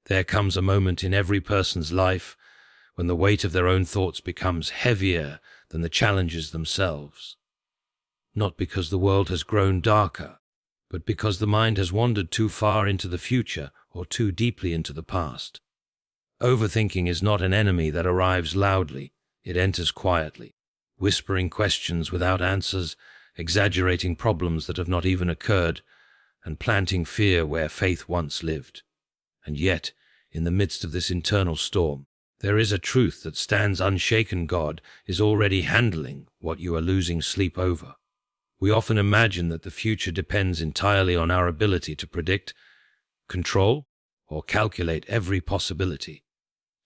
There comes a moment in every person's life when the weight of their own thoughts becomes heavier than the challenges themselves. Not because the world has grown darker, but because the mind has wandered too far into the future or too deeply into the past. Overthinking is not an enemy that arrives loudly. It enters quietly, whispering questions without answers, exaggerating problems that have not even occurred, and planting fear where faith once lived. And yet, in the midst of this internal storm, there is a truth that stands unshaken. God is already handling what you are losing sleep over. We often imagine that the future depends entirely on our ability to predict, control, or calculate every possibility.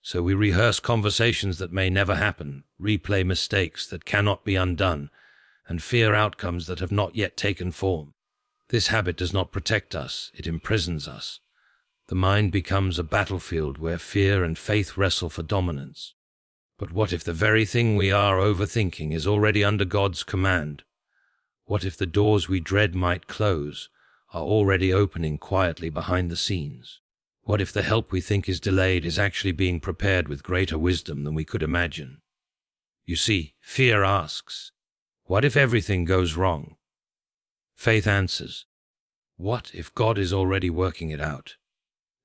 So we rehearse conversations that may never happen, replay mistakes that cannot be undone, and fear outcomes that have not yet taken form. This habit does not protect us, it imprisons us. The mind becomes a battlefield where fear and faith wrestle for dominance. But what if the very thing we are overthinking is already under God's command? What if the doors we dread might close are already opening quietly behind the scenes? What if the help we think is delayed is actually being prepared with greater wisdom than we could imagine? You see, fear asks, what if everything goes wrong? Faith answers, what if God is already working it out?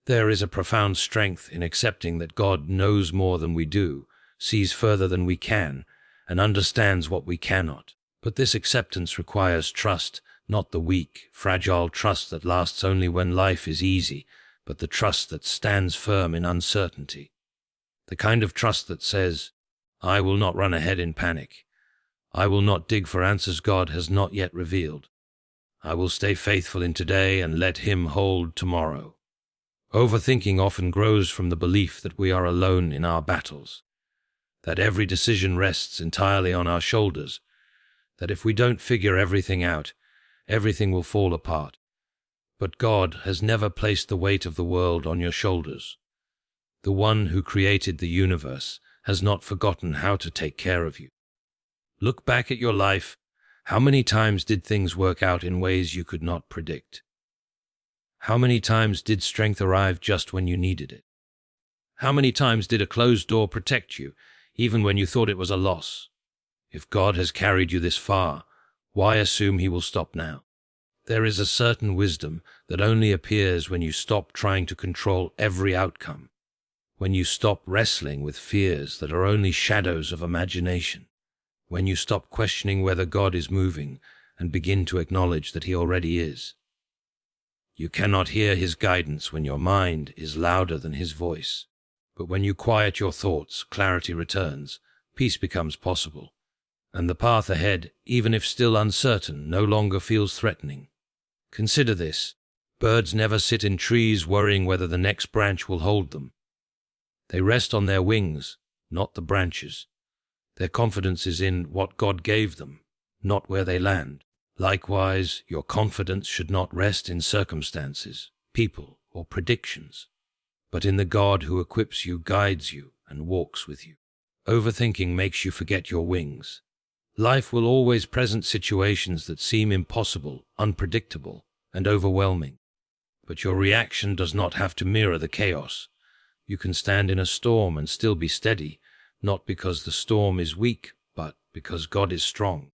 There is a profound strength in accepting that God knows more than we do, sees further than we can, and understands what we cannot. But this acceptance requires trust, not the weak, fragile trust that lasts only when life is easy, but the trust that stands firm in uncertainty. The kind of trust that says, I will not run ahead in panic. I will not dig for answers God has not yet revealed. I will stay faithful in today and let Him hold tomorrow. Overthinking often grows from the belief that we are alone in our battles, that every decision rests entirely on our shoulders, that if we don't figure everything out, everything will fall apart. But God has never placed the weight of the world on your shoulders. The one who created the universe has not forgotten how to take care of you. Look back at your life. How many times did things work out in ways you could not predict? How many times did strength arrive just when you needed it? How many times did a closed door protect you, even when you thought it was a loss? If God has carried you this far, why assume He will stop now? There is a certain wisdom that only appears when you stop trying to control every outcome, when you stop wrestling with fears that are only shadows of imagination, when you stop questioning whether God is moving and begin to acknowledge that He already is. You cannot hear His guidance when your mind is louder than His voice, but when you quiet your thoughts, clarity returns, peace becomes possible, and the path ahead, even if still uncertain, no longer feels threatening. Consider this. Birds never sit in trees worrying whether the next branch will hold them. They rest on their wings, not the branches. Their confidence is in what God gave them, not where they land. Likewise, your confidence should not rest in circumstances, people, or predictions, but in the God who equips you, guides you, and walks with you. Overthinking makes you forget your wings. Life will always present situations that seem impossible, unpredictable, and overwhelming. But your reaction does not have to mirror the chaos. You can stand in a storm and still be steady, not because the storm is weak, but because God is strong.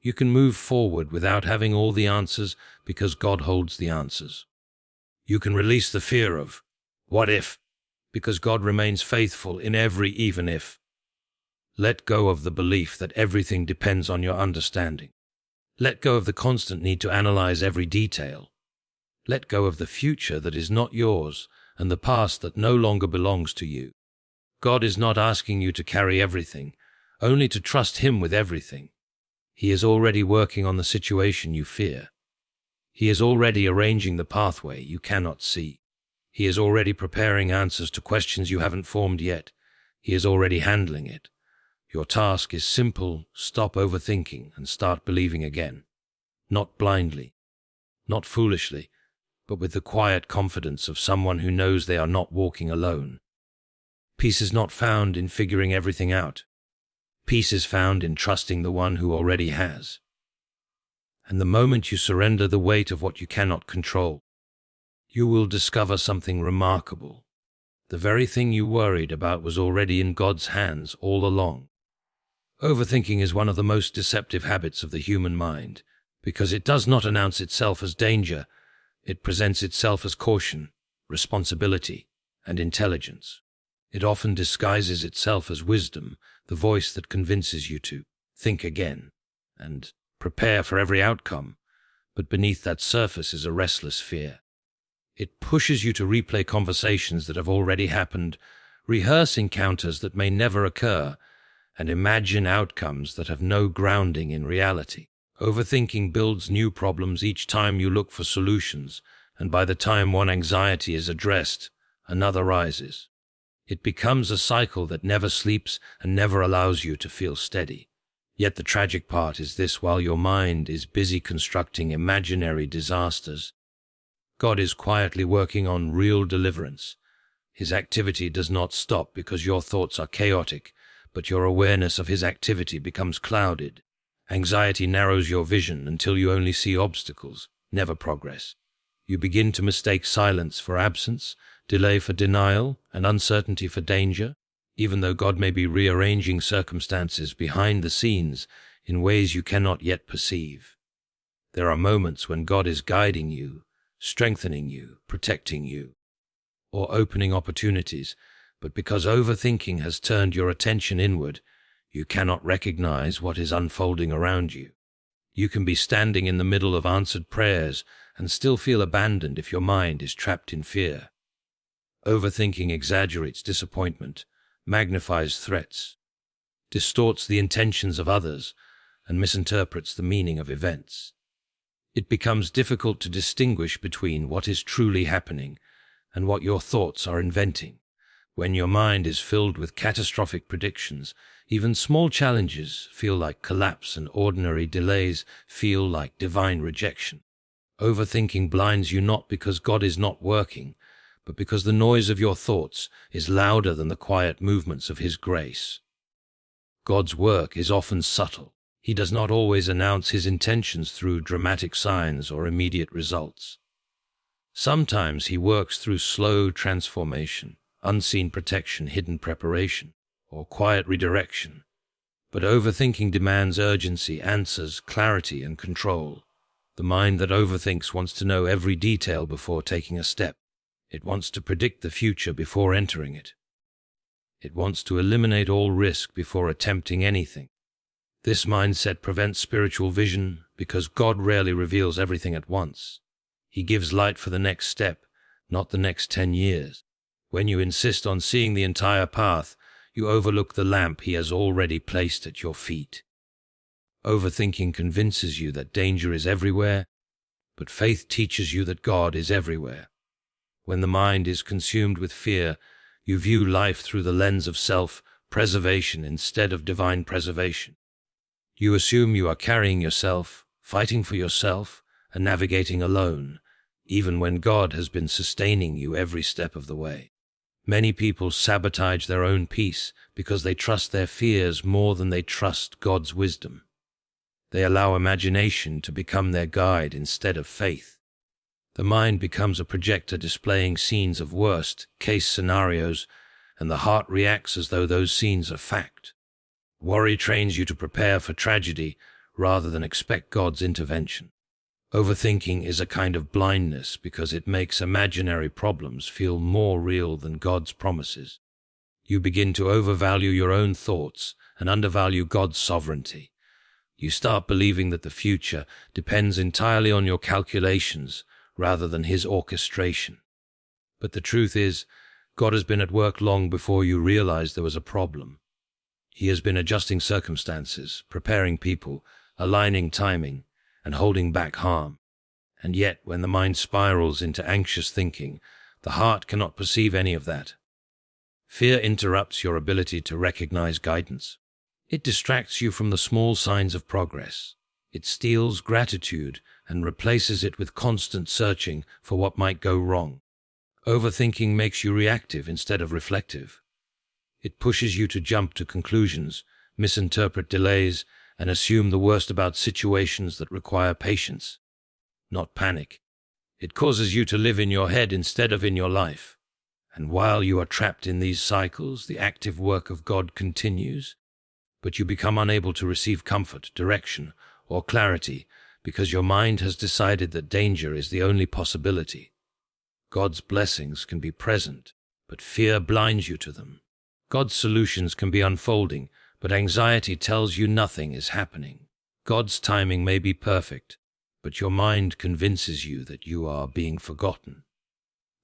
You can move forward without having all the answers because God holds the answers. You can release the fear of, what if, because God remains faithful in every even if. Let go of the belief that everything depends on your understanding. Let go of the constant need to analyze every detail. Let go of the future that is not yours and the past that no longer belongs to you. God is not asking you to carry everything, only to trust Him with everything. He is already working on the situation you fear. He is already arranging the pathway you cannot see. He is already preparing answers to questions you haven't formed yet. He is already handling it. Your task is simple: stop overthinking and start believing again. Not blindly, not foolishly, but with the quiet confidence of someone who knows they are not walking alone. Peace is not found in figuring everything out. Peace is found in trusting the one who already has. And the moment you surrender the weight of what you cannot control, you will discover something remarkable. The very thing you worried about was already in God's hands all along. Overthinking is one of the most deceptive habits of the human mind, because it does not announce itself as danger. It presents itself as caution, responsibility, and intelligence. It often disguises itself as wisdom, the voice that convinces you to think again and prepare for every outcome, but beneath that surface is a restless fear. It pushes you to replay conversations that have already happened, rehearse encounters that may never occur, and imagine outcomes that have no grounding in reality. Overthinking builds new problems each time you look for solutions, and by the time one anxiety is addressed, another rises. It becomes a cycle that never sleeps and never allows you to feel steady. Yet the tragic part is this: while your mind is busy constructing imaginary disasters, God is quietly working on real deliverance. His activity does not stop because your thoughts are chaotic, but your awareness of his activity becomes clouded. Anxiety narrows your vision until you only see obstacles, never progress. You begin to mistake silence for absence, delay for denial, and uncertainty for danger, even though God may be rearranging circumstances behind the scenes in ways you cannot yet perceive. There are moments when God is guiding you, strengthening you, protecting you, or opening opportunities, but because overthinking has turned your attention inward, you cannot recognize what is unfolding around you. You can be standing in the middle of answered prayers and still feel abandoned if your mind is trapped in fear. Overthinking exaggerates disappointment, magnifies threats, distorts the intentions of others, and misinterprets the meaning of events. It becomes difficult to distinguish between what is truly happening and what your thoughts are inventing. When your mind is filled with catastrophic predictions, even small challenges feel like collapse and ordinary delays feel like divine rejection. Overthinking blinds you not because God is not working, but because the noise of your thoughts is louder than the quiet movements of His grace. God's work is often subtle. He does not always announce His intentions through dramatic signs or immediate results. Sometimes He works through slow transformation, unseen protection, hidden preparation, or quiet redirection. But overthinking demands urgency, answers, clarity, and control. The mind that overthinks wants to know every detail before taking a step. It wants to predict the future before entering it. It wants to eliminate all risk before attempting anything. This mindset prevents spiritual vision because God rarely reveals everything at once. He gives light for the next step, not the next 10 years. When you insist on seeing the entire path, you overlook the lamp He has already placed at your feet. Overthinking convinces you that danger is everywhere, but faith teaches you that God is everywhere. When the mind is consumed with fear, you view life through the lens of self-preservation instead of divine preservation. You assume you are carrying yourself, fighting for yourself, and navigating alone, even when God has been sustaining you every step of the way. Many people sabotage their own peace because they trust their fears more than they trust God's wisdom. They allow imagination to become their guide instead of faith. The mind becomes a projector displaying scenes of worst-case scenarios, and the heart reacts as though those scenes are fact. Worry trains you to prepare for tragedy rather than expect God's intervention. Overthinking is a kind of blindness because it makes imaginary problems feel more real than God's promises. You begin to overvalue your own thoughts and undervalue God's sovereignty. You start believing that the future depends entirely on your calculations rather than His orchestration. But the truth is, God has been at work long before you realized there was a problem. He has been adjusting circumstances, preparing people, aligning timing, and holding back harm. And yet, when the mind spirals into anxious thinking, the heart cannot perceive any of that. Fear interrupts your ability to recognize guidance. It distracts you from the small signs of progress. It steals gratitude and replaces it with constant searching for what might go wrong. Overthinking makes you reactive instead of reflective. It pushes you to jump to conclusions, misinterpret delays, and assume the worst about situations that require patience, not panic. It causes you to live in your head instead of in your life. And while you are trapped in these cycles, the active work of God continues, but you become unable to receive comfort, direction, or clarity because your mind has decided that danger is the only possibility. God's blessings can be present, but fear blinds you to them. God's solutions can be unfolding, but anxiety tells you nothing is happening. God's timing may be perfect, but your mind convinces you that you are being forgotten.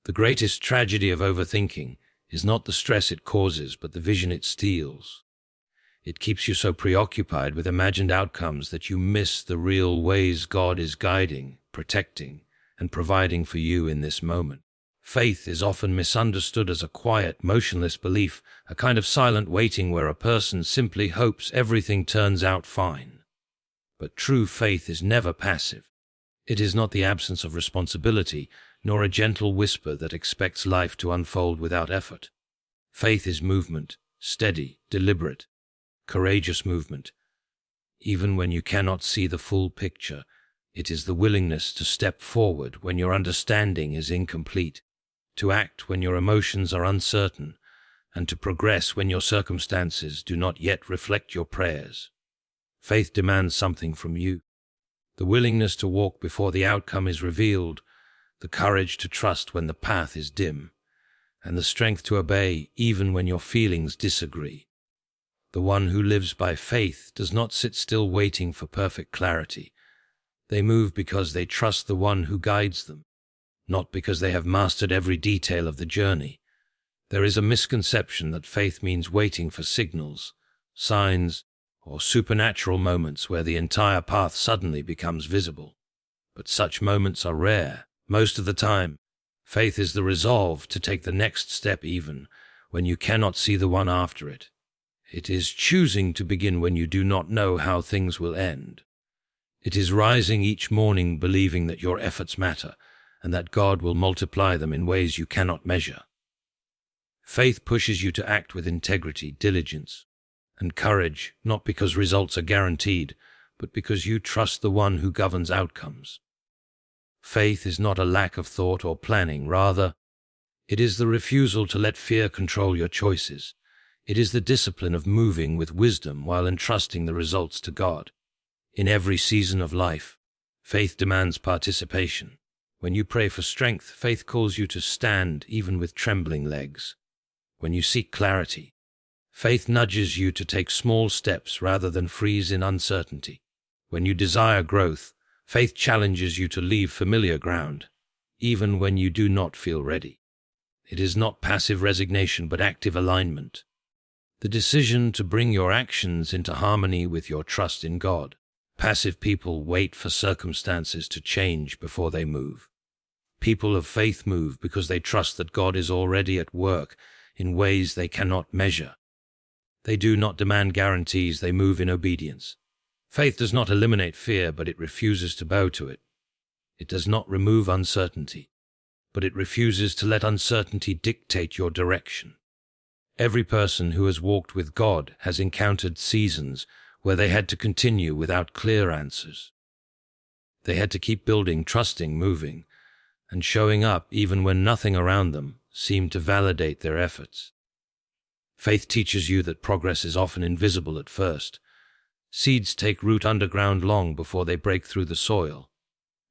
The greatest tragedy of overthinking is not the stress it causes, but the vision it steals. It keeps you so preoccupied with imagined outcomes that you miss the real ways God is guiding, protecting, and providing for you in this moment. Faith is often misunderstood as a quiet, motionless belief, a kind of silent waiting where a person simply hopes everything turns out fine. But true faith is never passive. It is not the absence of responsibility, nor a gentle whisper that expects life to unfold without effort. Faith is movement, steady, deliberate, courageous movement. Even when you cannot see the full picture, it is the willingness to step forward when your understanding is incomplete, to act when your emotions are uncertain, and to progress when your circumstances do not yet reflect your prayers. Faith demands something from you. The willingness to walk before the outcome is revealed, the courage to trust when the path is dim, and the strength to obey even when your feelings disagree. The one who lives by faith does not sit still waiting for perfect clarity. They move because they trust the one who guides them, not because they have mastered every detail of the journey. There is a misconception that faith means waiting for signals, signs, or supernatural moments where the entire path suddenly becomes visible. But such moments are rare. Most of the time, faith is the resolve to take the next step even when you cannot see the one after it. It is choosing to begin when you do not know how things will end. It is rising each morning believing that your efforts matter and that God will multiply them in ways you cannot measure. Faith pushes you to act with integrity, diligence, and courage, not because results are guaranteed, but because you trust the one who governs outcomes. Faith is not a lack of thought or planning. Rather, it is the refusal to let fear control your choices. It is the discipline of moving with wisdom while entrusting the results to God. In every season of life, faith demands participation. When you pray for strength, faith calls you to stand even with trembling legs. When you seek clarity, faith nudges you to take small steps rather than freeze in uncertainty. When you desire growth, faith challenges you to leave familiar ground, even when you do not feel ready. It is not passive resignation but active alignment. The decision to bring your actions into harmony with your trust in God. Passive people wait for circumstances to change before they move. People of faith move because they trust that God is already at work in ways they cannot measure. They do not demand guarantees, they move in obedience. Faith does not eliminate fear, but it refuses to bow to it. It does not remove uncertainty, but it refuses to let uncertainty dictate your direction. Every person who has walked with God has encountered seasons where they had to continue without clear answers. They had to keep building, trusting, moving, and showing up even when nothing around them seemed to validate their efforts. Faith teaches you that progress is often invisible at first. Seeds take root underground long before they break through the soil.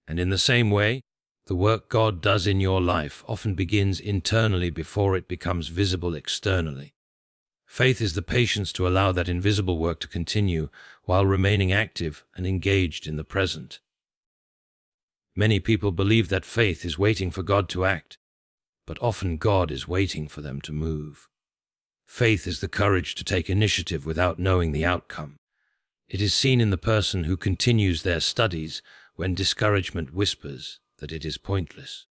And in the same way, the work God does in your life often begins internally before it becomes visible externally. Faith is the patience to allow that invisible work to continue while remaining active and engaged in the present. Many people believe that faith is waiting for God to act, but often God is waiting for them to move. Faith is the courage to take initiative without knowing the outcome. It is seen in the person who continues their studies when discouragement whispers that it is pointless.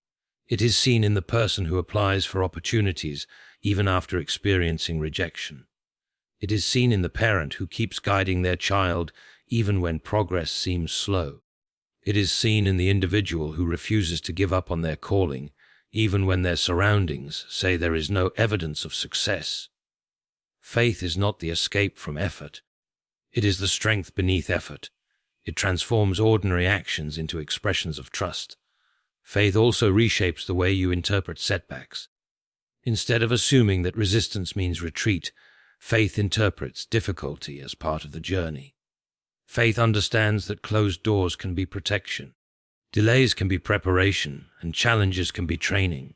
It is seen in the person who applies for opportunities even after experiencing rejection. It is seen in the parent who keeps guiding their child even when progress seems slow. It is seen in the individual who refuses to give up on their calling even when their surroundings say there is no evidence of success. Faith is not the escape from effort. It is the strength beneath effort. It transforms ordinary actions into expressions of trust. Faith also reshapes the way you interpret setbacks. Instead of assuming that resistance means retreat, faith interprets difficulty as part of the journey. Faith understands that closed doors can be protection, delays can be preparation, and challenges can be training.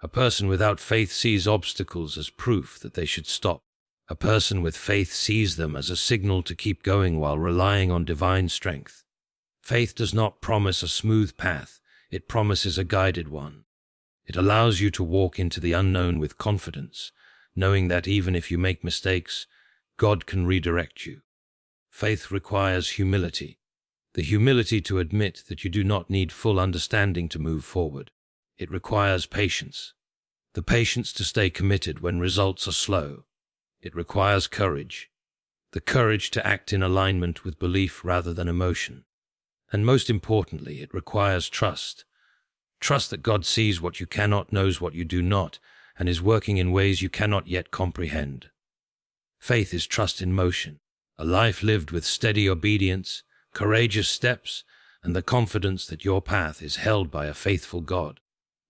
A person without faith sees obstacles as proof that they should stop. A person with faith sees them as a signal to keep going while relying on divine strength. Faith does not promise a smooth path, it promises a guided one. It allows you to walk into the unknown with confidence, knowing that even if you make mistakes, God can redirect you. Faith requires humility, the humility to admit that you do not need full understanding to move forward. It requires patience, the patience to stay committed when results are slow. It requires courage, the courage to act in alignment with belief rather than emotion. And most importantly, it requires trust. Trust that God sees what you cannot, knows what you do not, and is working in ways you cannot yet comprehend. Faith is trust in motion, a life lived with steady obedience, courageous steps, and the confidence that your path is held by a faithful God.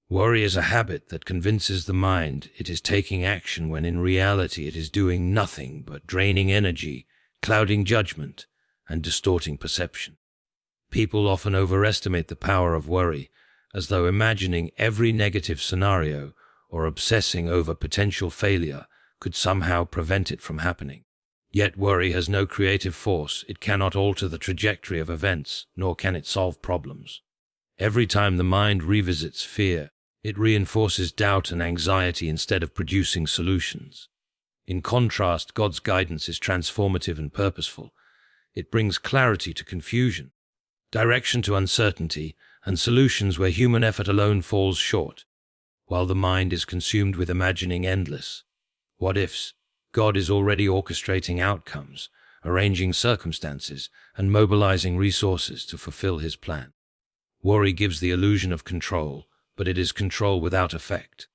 Worry is a habit that convinces the mind it is taking action when in reality it is doing nothing but draining energy, clouding judgment, and distorting perception. People often overestimate the power of worry, as though imagining every negative scenario or obsessing over potential failure could somehow prevent it from happening. Yet worry has no creative force, it cannot alter the trajectory of events, nor can it solve problems. Every time the mind revisits fear, it reinforces doubt and anxiety instead of producing solutions. In contrast, God's guidance is transformative and purposeful. It brings clarity to confusion, direction to uncertainty, and solutions where human effort alone falls short. While the mind is consumed with imagining endless what-ifs, God is already orchestrating outcomes, arranging circumstances, and mobilizing resources to fulfill His plan. Worry gives the illusion of control, but it is control without effect.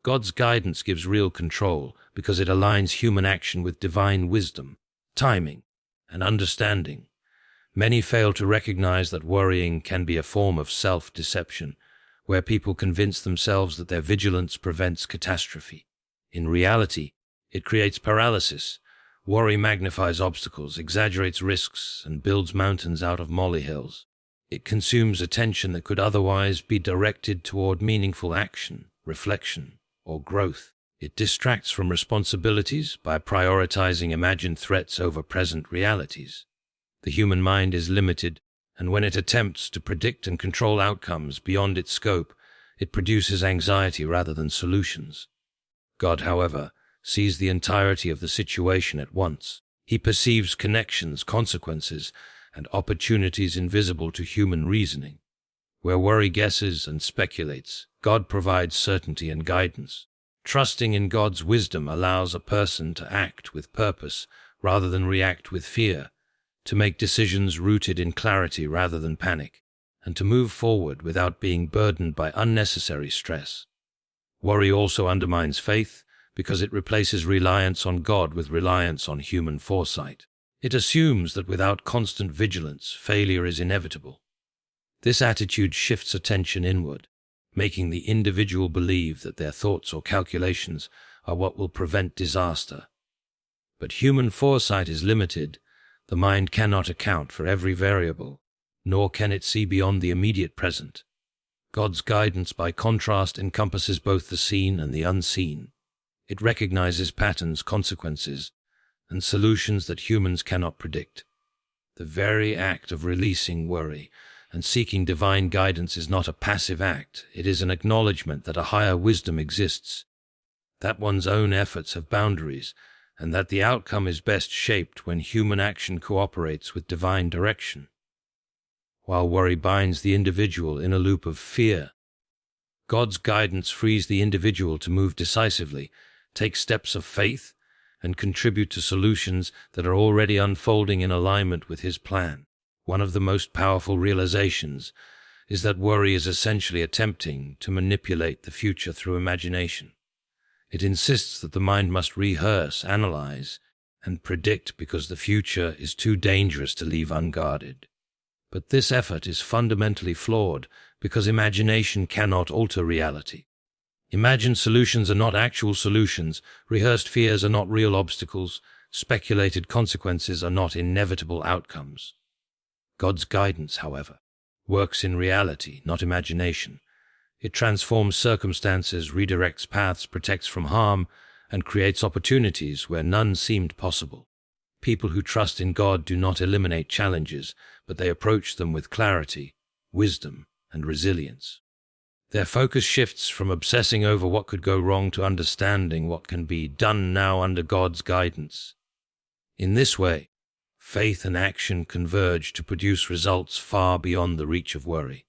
God's guidance gives real control because it aligns human action with divine wisdom, timing, and understanding. Many fail to recognize that worrying can be a form of self-deception, where people convince themselves that their vigilance prevents catastrophe. In reality, it creates paralysis. Worry magnifies obstacles, exaggerates risks, and builds mountains out of molehills. It consumes attention that could otherwise be directed toward meaningful action, reflection, or growth. It distracts from responsibilities by prioritizing imagined threats over present realities. The human mind is limited, and when it attempts to predict and control outcomes beyond its scope, it produces anxiety rather than solutions. God, however, sees the entirety of the situation at once. He perceives connections, consequences, and opportunities invisible to human reasoning. Where worry guesses and speculates, God provides certainty and guidance. Trusting in God's wisdom allows a person to act with purpose rather than react with fear, to make decisions rooted in clarity rather than panic, and to move forward without being burdened by unnecessary stress. Worry also undermines faith because it replaces reliance on God with reliance on human foresight. It assumes that without constant vigilance, failure is inevitable. This attitude shifts attention inward, making the individual believe that their thoughts or calculations are what will prevent disaster. But human foresight is limited. The mind cannot account for every variable, nor can it see beyond the immediate present. God's guidance, by contrast, encompasses both the seen and the unseen. It recognizes patterns, consequences, and solutions that humans cannot predict. The very act of releasing worry and seeking divine guidance is not a passive act. It is an acknowledgement that a higher wisdom exists, that one's own efforts have boundaries, and that the outcome is best shaped when human action cooperates with divine direction. While worry binds the individual in a loop of fear, God's guidance frees the individual to move decisively, take steps of faith, and contribute to solutions that are already unfolding in alignment with His plan. One of the most powerful realizations is that worry is essentially attempting to manipulate the future through imagination. It insists that the mind must rehearse, analyze, and predict because the future is too dangerous to leave unguarded. But this effort is fundamentally flawed because imagination cannot alter reality. Imagined solutions are not actual solutions, rehearsed fears are not real obstacles, speculated consequences are not inevitable outcomes. God's guidance, however, works in reality, not imagination. It transforms circumstances, redirects paths, protects from harm, and creates opportunities where none seemed possible. People who trust in God do not eliminate challenges, but they approach them with clarity, wisdom, and resilience. Their focus shifts from obsessing over what could go wrong to understanding what can be done now under God's guidance. In this way, faith and action converge to produce results far beyond the reach of worry.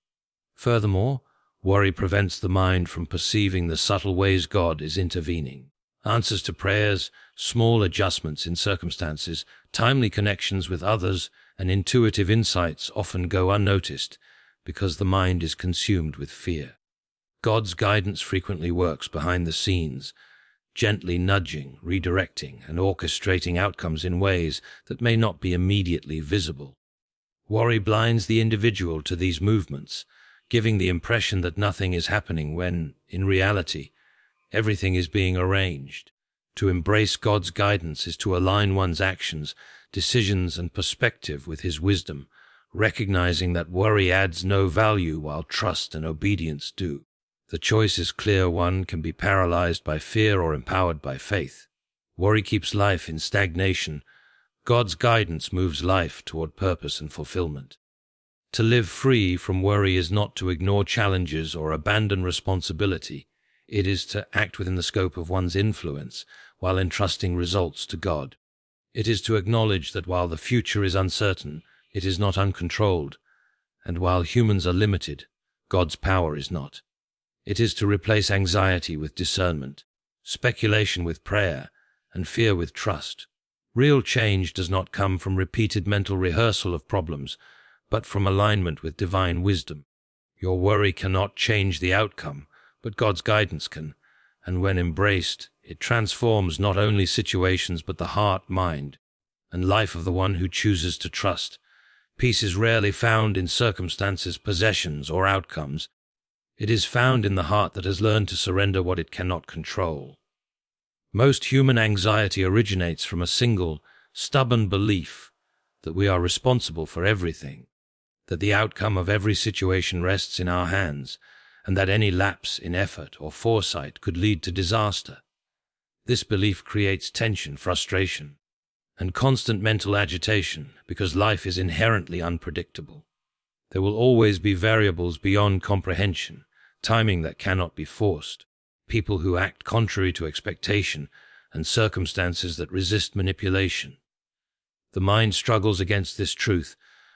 Furthermore, worry prevents the mind from perceiving the subtle ways God is intervening. Answers to prayers, small adjustments in circumstances, timely connections with others, and intuitive insights often go unnoticed because the mind is consumed with fear. God's guidance frequently works behind the scenes, gently nudging, redirecting, and orchestrating outcomes in ways that may not be immediately visible. Worry blinds the individual to these movements, giving the impression that nothing is happening when, in reality, everything is being arranged. To embrace God's guidance is to align one's actions, decisions, and perspective with His wisdom, recognizing that worry adds no value while trust and obedience do. The choice is clear: one can be paralyzed by fear or empowered by faith. Worry keeps life in stagnation. God's guidance moves life toward purpose and fulfillment. To live free from worry is not to ignore challenges or abandon responsibility. It is to act within the scope of one's influence while entrusting results to God. It is to acknowledge that while the future is uncertain, it is not uncontrolled, and while humans are limited, God's power is not. It is to replace anxiety with discernment, speculation with prayer, and fear with trust. Real change does not come from repeated mental rehearsal of problems, but from alignment with divine wisdom. Your worry cannot change the outcome, but God's guidance can, and when embraced, it transforms not only situations but the heart, mind, and life of the one who chooses to trust. Peace is rarely found in circumstances, possessions, or outcomes. It is found in the heart that has learned to surrender what it cannot control. Most human anxiety originates from a single, stubborn belief that we are responsible for everything, that the outcome of every situation rests in our hands, and that any lapse in effort or foresight could lead to disaster. This belief creates tension, frustration, and constant mental agitation because life is inherently unpredictable. There will always be variables beyond comprehension, timing that cannot be forced, people who act contrary to expectation, and circumstances that resist manipulation. The mind struggles against this truth,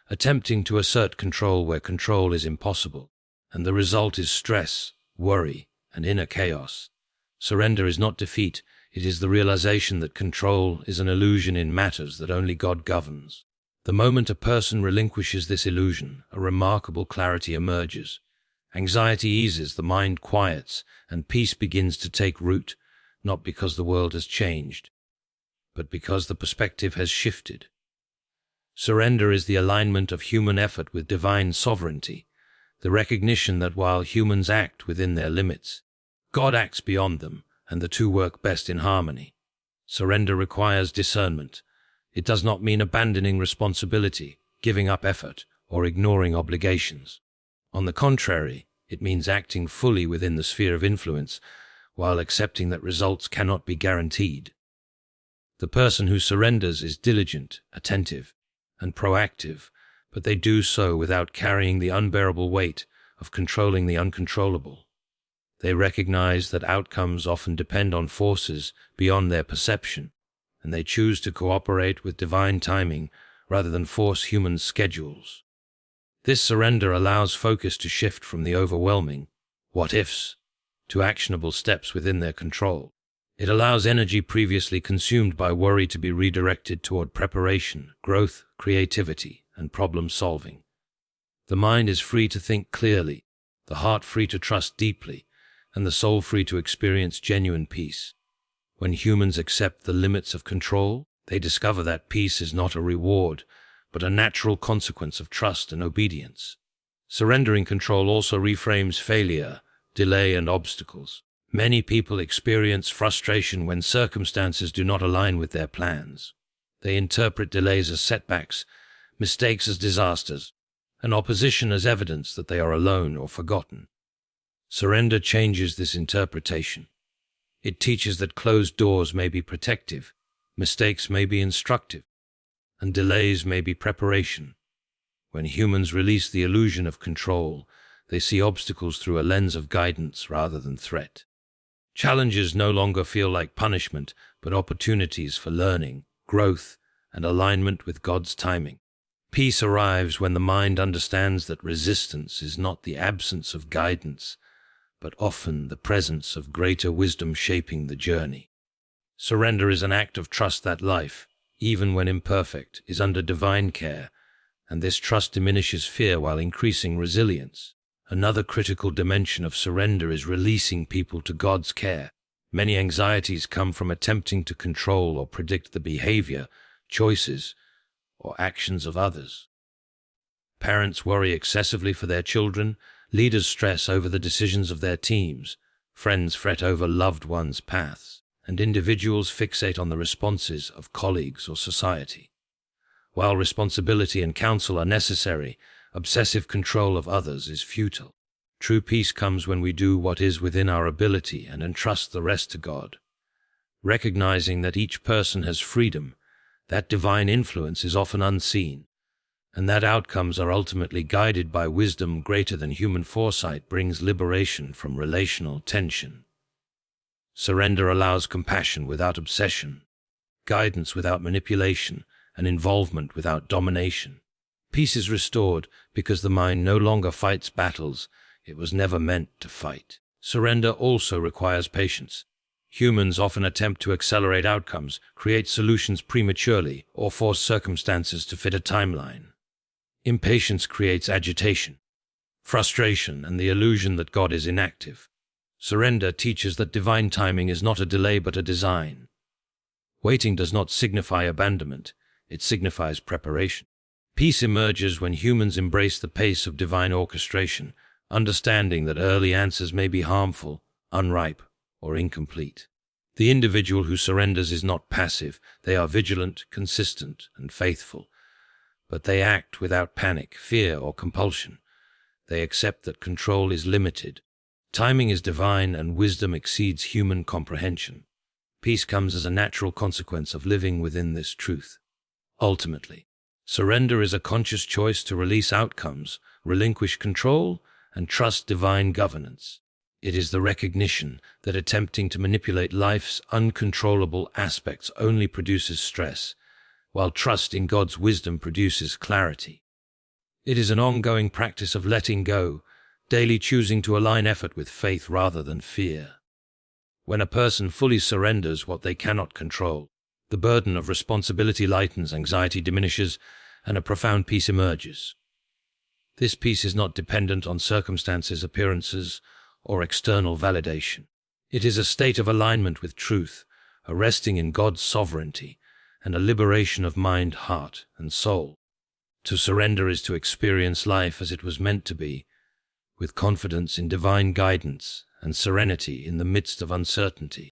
attempting to assert control where control is impossible, and the result is stress, worry, and inner chaos. Surrender is not defeat, it is the realization that control is an illusion in matters that only God governs. The moment a person relinquishes this illusion, a remarkable clarity emerges. Anxiety eases, the mind quiets, and peace begins to take root, not because the world has changed, but because the perspective has shifted. Surrender is the alignment of human effort with divine sovereignty, the recognition that while humans act within their limits, God acts beyond them, and the two work best in harmony. Surrender requires discernment. It does not mean abandoning responsibility, giving up effort, or ignoring obligations. On the contrary, it means acting fully within the sphere of influence, while accepting that results cannot be guaranteed. The person who surrenders is diligent, attentive, and proactive, but they do so without carrying the unbearable weight of controlling the uncontrollable. They recognize that outcomes often depend on forces beyond their perception, and they choose to cooperate with divine timing rather than force human schedules. This surrender allows focus to shift from the overwhelming what-ifs to actionable steps within their control. It allows energy previously consumed by worry to be redirected toward preparation, growth, creativity, and problem-solving. The mind is free to think clearly, the heart free to trust deeply, and the soul free to experience genuine peace. When humans accept the limits of control, they discover that peace is not a reward, but a natural consequence of trust and obedience. Surrendering control also reframes failure, delay, and obstacles. Many people experience frustration when circumstances do not align with their plans. They interpret delays as setbacks, mistakes as disasters, and opposition as evidence that they are alone or forgotten. Surrender changes this interpretation. It teaches that closed doors may be protective, mistakes may be instructive, and delays may be preparation. When humans release the illusion of control, they see obstacles through a lens of guidance rather than threat. Challenges no longer feel like punishment, but opportunities for learning, growth, and alignment with God's timing. Peace arrives when the mind understands that resistance is not the absence of guidance, but often the presence of greater wisdom shaping the journey. Surrender is an act of trust that life, even when imperfect, is under divine care, and this trust diminishes fear while increasing resilience. Another critical dimension of surrender is releasing people to God's care. Many anxieties come from attempting to control or predict the behavior, choices, or actions of others. Parents worry excessively for their children, leaders stress over the decisions of their teams, friends fret over loved ones' paths, and individuals fixate on the responses of colleagues or society. While responsibility and counsel are necessary, obsessive control of others is futile. True peace comes when we do what is within our ability and entrust the rest to God. Recognizing that each person has freedom, that divine influence is often unseen, and that outcomes are ultimately guided by wisdom greater than human foresight brings liberation from relational tension. Surrender allows compassion without obsession, guidance without manipulation, and involvement without domination. Peace is restored because the mind no longer fights battles it was never meant to fight. Surrender also requires patience. Humans often attempt to accelerate outcomes, create solutions prematurely, or force circumstances to fit a timeline. Impatience creates agitation, frustration, and the illusion that God is inactive. Surrender teaches that divine timing is not a delay but a design. Waiting does not signify abandonment, it signifies preparation. Peace emerges when humans embrace the pace of divine orchestration, understanding that early answers may be harmful, unripe, or incomplete. The individual who surrenders is not passive, they are vigilant, consistent, and faithful. But they act without panic, fear, or compulsion. They accept that control is limited. Timing is divine and wisdom exceeds human comprehension. Peace comes as a natural consequence of living within this truth. Ultimately, surrender is a conscious choice to release outcomes, relinquish control, and trust divine governance. It is the recognition that attempting to manipulate life's uncontrollable aspects only produces stress, while trust in God's wisdom produces clarity. It is an ongoing practice of letting go, daily choosing to align effort with faith rather than fear. When a person fully surrenders what they cannot control, the burden of responsibility lightens, anxiety diminishes, and a profound peace emerges. This peace is not dependent on circumstances, appearances, or external validation. It is a state of alignment with truth, a resting in God's sovereignty, and a liberation of mind, heart, and soul. To surrender is to experience life as it was meant to be, with confidence in divine guidance and serenity in the midst of uncertainty.